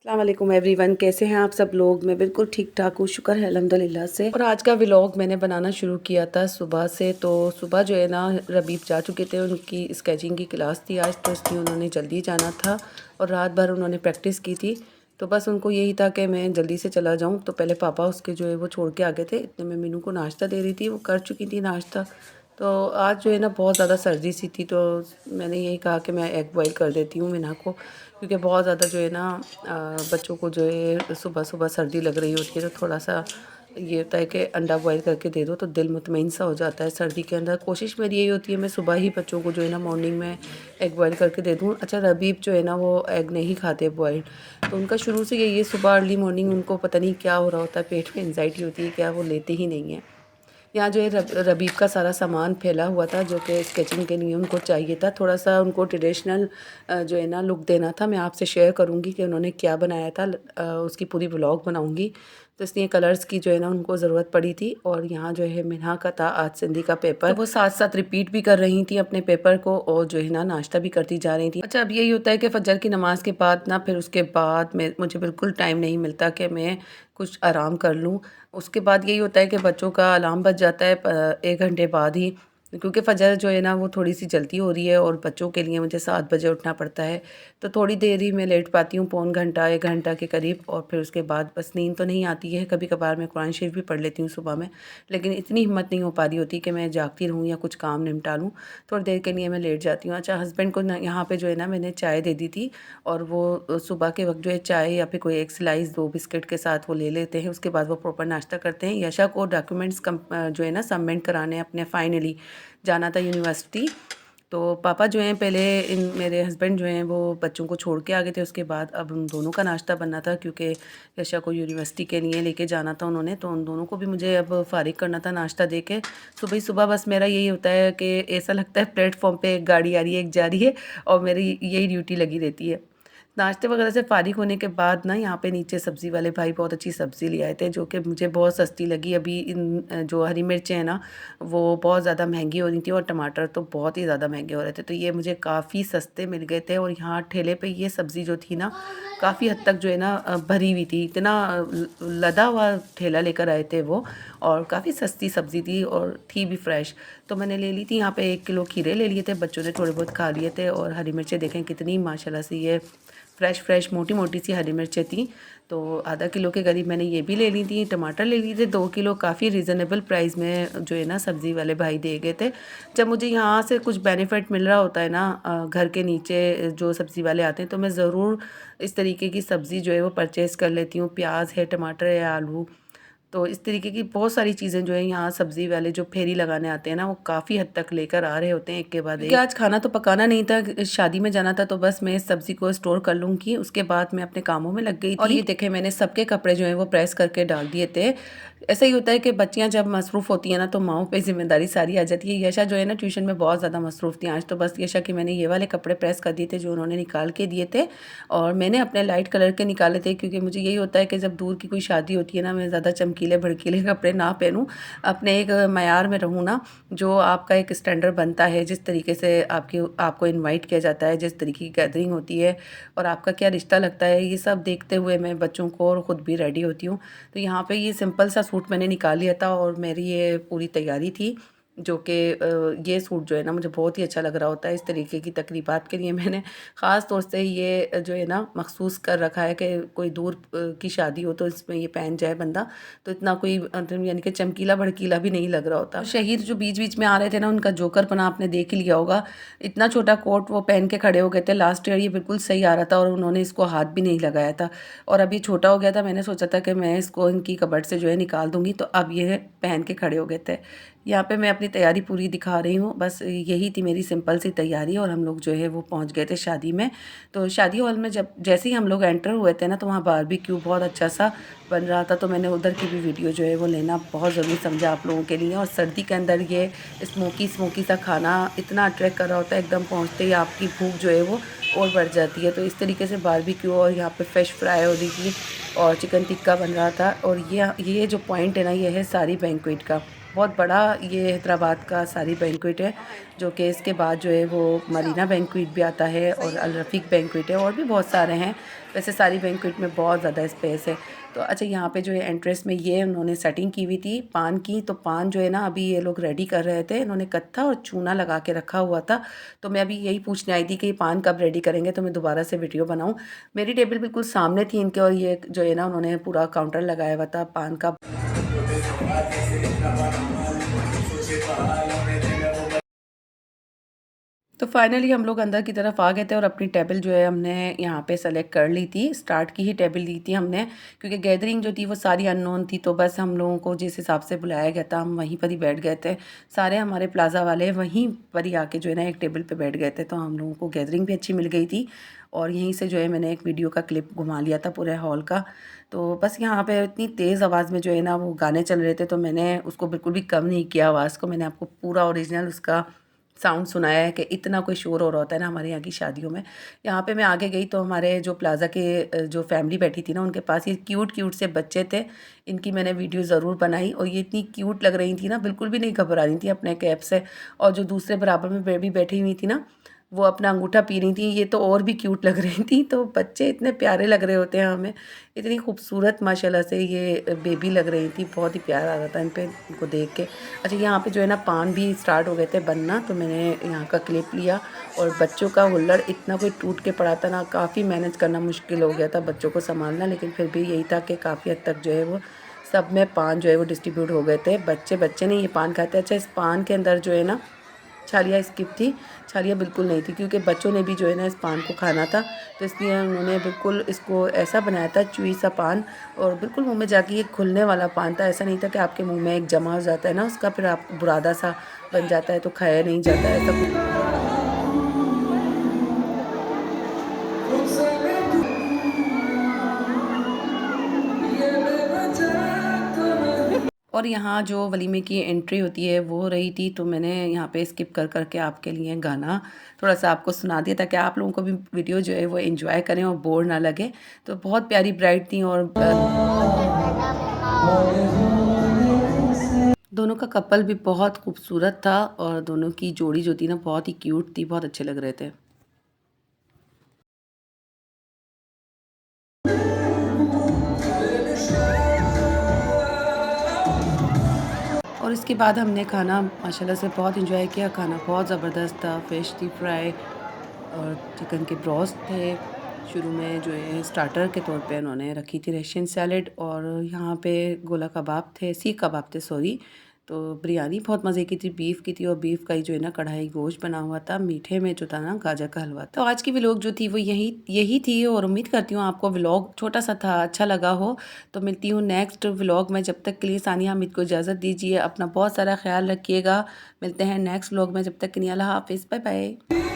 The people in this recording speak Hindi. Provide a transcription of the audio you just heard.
अस्सलाम वालेकुम एवरीवन, कैसे हैं आप सब लोग। मैं बिल्कुल ठीक ठाक हूँ, शुक्र है अल्हम्दुलिल्लाह से। और आज का व्लॉग मैंने बनाना शुरू किया था सुबह से। तो सुबह जो है ना रबीब जा चुके थे, उनकी स्केचिंग की क्लास थी आज, तो इसलिए उन्होंने जल्दी जाना था और रात भर उन्होंने प्रैक्टिस की थी। तो बस उनको यही था कि मैं जल्दी से चला जाऊँ। तो पहले पापा उसके जो है वो छोड़ के आ गए थे, इतने में मीनू को नाश्ता दे रही थी, वो कर चुकी थी नाश्ता। तो आज जो है ना बहुत ज़्यादा सर्दी सी थी, तो मैंने यही कहा कि मैं एग बॉईल कर देती हूँ मीना को, क्योंकि बहुत ज़्यादा जो है ना बच्चों को जो है सुबह सुबह सर्दी लग रही होती है। तो थोड़ा सा ये होता है कि अंडा बॉईल करके दे दो तो दिल मुतमईन सा हो जाता है सर्दी के अंदर। कोशिश मेरी यही होती है मैं सुबह ही बच्चों को जो है ना मॉर्निंग में एग बॉईल करके दे दूँ। अच्छा, रबीब जो है ना वो एग नहीं खाते बॉइल्ड, तो उनका शुरू से यही है, सुबह अर्ली मॉर्निंग उनको पता नहीं क्या हो रहा होता है, पेट में एंजाइटी होती है क्या, वो लेते ही नहीं है। यहाँ जो है रबीब का सारा सामान फैला हुआ था जो कि स्केचिंग के लिए उनको चाहिए था। थोड़ा सा उनको ट्रेडिशनल जो है ना लुक देना था। मैं आपसे शेयर करूँगी कि उन्होंने क्या बनाया था, उसकी पूरी व्लॉग बनाऊँगी। तो इसलिए कलर्स की जो है ना उनको ज़रूरत पड़ी थी। और यहाँ जो है मिन्हा का था आज सिंधी का पेपर, तो वो साथ साथ रिपीट भी कर रही थी अपने पेपर को और जो है ना नाश्ता भी करती जा रही थी। अच्छा, अब यही होता है कि फजर की नमाज़ के बाद ना फिर उसके बाद मुझे बिल्कुल टाइम नहीं मिलता कि मैं कुछ आराम कर लूँ। उसके बाद यही होता है कि बच्चों का अलार्म बज जाता है 1 घंटे बाद ही, क्योंकि फ़जर जो है ना वो थोड़ी सी जल्दी हो रही है और बच्चों के लिए मुझे 7 बजे उठना पड़ता है। तो थोड़ी देर ही मैं लेट पाती हूँ, पौन घंटा 1 घंटा के करीब। और फिर उसके बाद बस नींद तो नहीं आती है। कभी कभार मैं कुरान शरीफ भी पढ़ लेती हूँ सुबह में, लेकिन इतनी हिम्मत नहीं हो पा रही होती कि मैं जागती रहूँ या कुछ काम निपटा लूँ। थोड़ी देर के लिए मैं लेट जाती हूँ। अच्छा, हस्बैंड को यहाँ पे जो है ना मैंने चाय दे दी थी, और वो सुबह के वक्त जो है चाय या फिर कोई एक स्लाइस 2 बिस्किट के साथ वो ले लेते हैं। उसके बाद वो प्रॉपर नाश्ता करते हैं। यशा को डॉक्यूमेंट्स जो है ना सबमिट कराने अपने फाइनली जाना था यूनिवर्सिटी। तो पापा जो हैं पहले इन मेरे हस्बैंड जो हैं वो बच्चों को छोड़ के आ गए थे। उसके बाद अब उन दोनों का नाश्ता बनना था, क्योंकि यशा को यूनिवर्सिटी के लिए लेके जाना था उन्होंने। तो उन दोनों को भी मुझे अब फारिग करना था नाश्ता दे के। सुबह ही सुबह बस मेरा यही होता है कि ऐसा लगता है प्लेटफॉर्म पे एक गाड़ी आ रही है, एक जा रही है, और मेरी यही ड्यूटी लगी रहती है। नाश्ते वगैरह से फ़ारिग होने के बाद ना यहाँ पे नीचे सब्ज़ी वाले भाई बहुत अच्छी सब्ज़ी ले आए थे, जो कि मुझे बहुत सस्ती लगी। अभी इन जो हरी मिर्चें हैं ना वो बहुत ज़्यादा महंगी हो रही थी, और टमाटर तो बहुत ही ज़्यादा महंगे हो रहे थे। तो ये मुझे काफ़ी सस्ते मिल गए थे। और यहाँ ठेले पे ये सब्ज़ी जो थी ना काफ़ी हद तक जो है ना भरी हुई थी, इतना लदा हुआ ठेला लेकर आए थे वो। और काफ़ी सस्ती सब्ज़ी थी और थी भी फ्रेश। तो मैंने ले ली थी। यहाँ पे 1 किलो खीरे ले लिए थे, बच्चों ने थोड़े बहुत खा लिए थे। और हरी मिर्चें देखें कितनी माशाल्लाह से ये फ्रेश मोटी मोटी सी हरी मिर्चें थी। तो आधा किलो के करीब मैंने ये भी ले ली थी। टमाटर ले लिए थे 2 किलो, काफ़ी रिजनेबल प्राइस में जो है ना सब्ज़ी वाले भाई दे गए थे। जब मुझे यहाँ से कुछ बेनिफिट मिल रहा होता है ना घर के नीचे जो सब्ज़ी वाले आते हैं, तो मैं ज़रूर इस तरीके की सब्ज़ी जो है वो परचेज़ कर लेती हूँ। प्याज है, टमाटर है, आलू। तो इस तरीके की बहुत सारी चीज़ें जो है यहाँ सब्ज़ी वाले जो फेरी लगाने आते हैं ना वो काफ़ी हद तक लेकर आ रहे होते हैं एक के बाद एक। क्योंकि आज खाना तो पकाना नहीं था, शादी में जाना था, तो बस मैं इस सब्ज़ी को स्टोर कर लूँगी। उसके बाद मैं अपने कामों में लग गई थी। और ये देखें मैंने सबके कपड़े जो हैं वो प्रेस करके डाल दिए थे। ऐसा ही होता है कि बच्चियाँ जब मसरूफ़ होती हैं ना तो माओं पे ज़िम्मेदारी सारी आ जाती है। यशा जो है ना ट्यूशन में बहुत ज़्यादा मसरूफ़ थी आज। तो बस यशा के मैंने ये वाले कपड़े प्रेस कर दिए थे जो उन्होंने निकाल के दिए थे, और मैंने अपने लाइट कलर के निकाले थे, क्योंकि मुझे यही होता है कि जब दूर की कोई शादी होती है ना मैं ज़्यादा चमकीले भड़कीले कपड़े ना पहनूँ, अपने एक मयार में रहूँ ना, जो आपका एक स्टैंडर्ड बनता है, जिस तरीके से आपको इनवाइट किया जाता है, जिस तरीके की गैदरिंग होती है और आपका क्या रिश्ता लगता है, ये सब देखते हुए मैं बच्चों को और ख़ुद भी रेडी होती हूँ। तो यहाँ पे ये सिंपल सा सूट मैंने निकाल लिया था और मेरी ये पूरी तैयारी थी, जो कि ये सूट जो है ना मुझे बहुत ही अच्छा लग रहा होता है इस तरीके की तकरीबात के लिए। मैंने ख़ास तौर से ये जो है ना मखसूस कर रखा है कि कोई दूर की शादी हो तो इसमें ये पहन जाए बंदा, तो इतना कोई यानी कि चमकीला भड़कीला भी नहीं लग रहा होता। शहीद जो बीच बीच में आ रहे थे ना उनका जोकर पना आपने देख ही लिया होगा। इतना छोटा कोट वो पहन के खड़े हो गए थे लास्ट ईयर, ये बिल्कुल सही आ रहा था और उन्होंने इसको हाथ भी नहीं लगाया था। और अभी छोटा हो गया था, मैंने सोचा था कि मैं इसको इनकी कबर्ड से जो है निकाल दूंगी, तो अब ये पहन के खड़े हो गए थे। यहाँ पे मैं अपनी तैयारी पूरी दिखा रही हूँ, बस यही थी मेरी सिंपल सी तैयारी। और हम लोग जो है वो पहुँच गए थे शादी में। तो शादी हॉल में जब जैसे ही हम लोग एंटर हुए थे ना तो वहाँ बारबेक्यू बहुत अच्छा सा बन रहा था, तो मैंने उधर की भी वीडियो जो है वो लेना बहुत ज़रूरी समझा आप लोगों के लिए। और सर्दी के अंदर ये स्मोकी सा खाना इतना अट्रैक्ट कर रहा होता है, एकदम पहुँचते ही आपकी भूख जो है वो और बढ़ जाती है। तो इस तरीके से बारबेक्यू और यहाँ पे फ़िश फ्राई हो रही थी और चिकन टिक्का बन रहा था। और ये जो पॉइंट है ना ये है सारी बैंक्वेट का। बहुत बड़ा ये हैदराबाद का सारी बैंक्वेट है, जो कि इसके बाद जो है वो मरीना बैंक्वेट भी आता है और अल रफ़ीक बैंक्वेट है और भी बहुत सारे हैं। वैसे सारी बैंक्वेट में बहुत ज़्यादा स्पेस है। तो अच्छा, यहाँ पे जो है एंट्रेंस में ये उन्होंने सेटिंग की हुई थी पान की। तो पान जो है ना अभी ये लोग रेडी कर रहे थे। इन्होंने कत्था और चूना लगा के रखा हुआ था। तो मैं अभी यही पूछने आई थी कि ये पान कब रेडी करेंगे, तो मैं दोबारा से वीडियो बनाऊँ। मेरी टेबल बिल्कुल सामने थी इनके और ये जो है ना उन्होंने पूरा काउंटर लगाया हुआ था पान का। तो फाइनली हम लोग अंदर की तरफ आ गए थे और अपनी टेबल जो है हमने यहाँ पे सेलेक्ट कर ली थी। स्टार्ट की ही टेबल ली थी हमने, क्योंकि गैदरिंग जो थी वो सारी अननोन थी। तो बस हम लोगों को जिस हिसाब से बुलाया गया था हम वहीं पर ही बैठ गए थे। सारे हमारे प्लाज़ा वाले वहीं पर ही आके जो है ना एक टेबल पे बैठ गए थे। तो हम लोगों को गैदरिंग भी अच्छी मिल गई थी और यहीं से जो है मैंने एक वीडियो का क्लिप घुमा लिया था पूरे हॉल का। तो बस यहाँ पे इतनी तेज़ आवाज़ में जो है ना वो गाने चल रहे थे, तो मैंने उसको बिल्कुल भी कम नहीं किया आवाज़ को। मैंने आपको पूरा ओरिजिनल उसका साउंड सुनाया है कि इतना कोई शोर हो रहा होता है ना हमारे यहाँ की शादियों में। यहाँ पे मैं आगे गई तो हमारे जो प्लाज़ा के जो फैमिली बैठी थी ना उनके पास ये क्यूट क्यूट से बच्चे थे। इनकी मैंने वीडियो ज़रूर बनाई और ये इतनी क्यूट लग रही थी ना, बिल्कुल भी नहीं घबरा रही थी अपने कैप से। और जो दूसरे बराबर में बेबी बैठी हुई थी ना, वो अपना अंगूठा पी रही थी, ये तो और भी क्यूट लग रही थी। तो बच्चे इतने प्यारे लग रहे होते हैं हमें, इतनी खूबसूरत माशाल्लाह से ये बेबी लग रही थी। बहुत ही प्यार आ रहा था इन पे इनको देख के। अच्छा, यहाँ पे जो है ना पान भी स्टार्ट हो गए थे बनना, तो मैंने यहाँ का क्लिप लिया। और बच्चों का हुल्लड़ इतना कोई टूट के पड़ा था ना, काफ़ी मैनेज करना मुश्किल हो गया था बच्चों को संभालना, लेकिन फिर भी यही था कि काफ़ी हद तक जो है वो सब में पान जो है वो डिस्ट्रीब्यूट हो गए थे। बच्चे बच्चे नहीं ये पान खाते। अच्छा, इस पान के अंदर जो है ना छालिया स्किप थी, छालिया बिल्कुल नहीं थी, क्योंकि बच्चों ने भी जो है ना इस पान को खाना था। तो इसलिए उन्होंने बिल्कुल इसको ऐसा बनाया था च्यूई सा पान, और बिल्कुल मुंह में जाके ये खुलने वाला पान था। ऐसा नहीं था कि आपके मुंह में एक जमा हो जाता है ना उसका, फिर आप बुरादा सा बन जाता है तो खाया नहीं जाता है, ऐसा कुछ। और यहाँ जो वलीमे की एंट्री होती है वो हो रही थी, तो मैंने यहाँ पे स्किप कर करके आपके लिए गाना थोड़ा सा आपको सुना दिया, ताकि आप लोगों को भी वीडियो जो है वो एंजॉय करें और बोर ना लगे। तो बहुत प्यारी ब्राइड थी और दोनों का कपल भी बहुत खूबसूरत था और दोनों की जोड़ी जो थी ना बहुत ही क्यूट थी, बहुत अच्छे लग रहे थे। और इसके बाद हमने खाना माशाल्लाह से बहुत इंजॉय किया। खाना बहुत ज़बरदस्त था, फ़िश थी फ्राई और चिकन के ब्रोस्ट थे। शुरू में जो है स्टार्टर के तौर पे उन्होंने रखी थी रशियन सैलेड, और यहाँ पे गोला कबाब थे, सीख कबाब थे सॉरी। तो बिरयानी बहुत मज़े की थी, बीफ की थी, और बीफ का ही जो है ना कढ़ाई गोश्त बना हुआ था। मीठे में जो था ना गाजर का हलवा। तो आज की व्लॉग जो थी वो यही थी, और उम्मीद करती हूँ आपको व्लॉग छोटा सा था अच्छा लगा हो। तो मिलती हूँ नेक्स्ट व्लॉग में, जब तक के लिए सानिया हामिद को इजाज़त दीजिए। अपना बहुत सारा ख्याल रखिएगा। मिलते हैं नेक्स्ट व्लॉग में, जब तक के लिए अल्लाह हाफिज़, बाय बाय।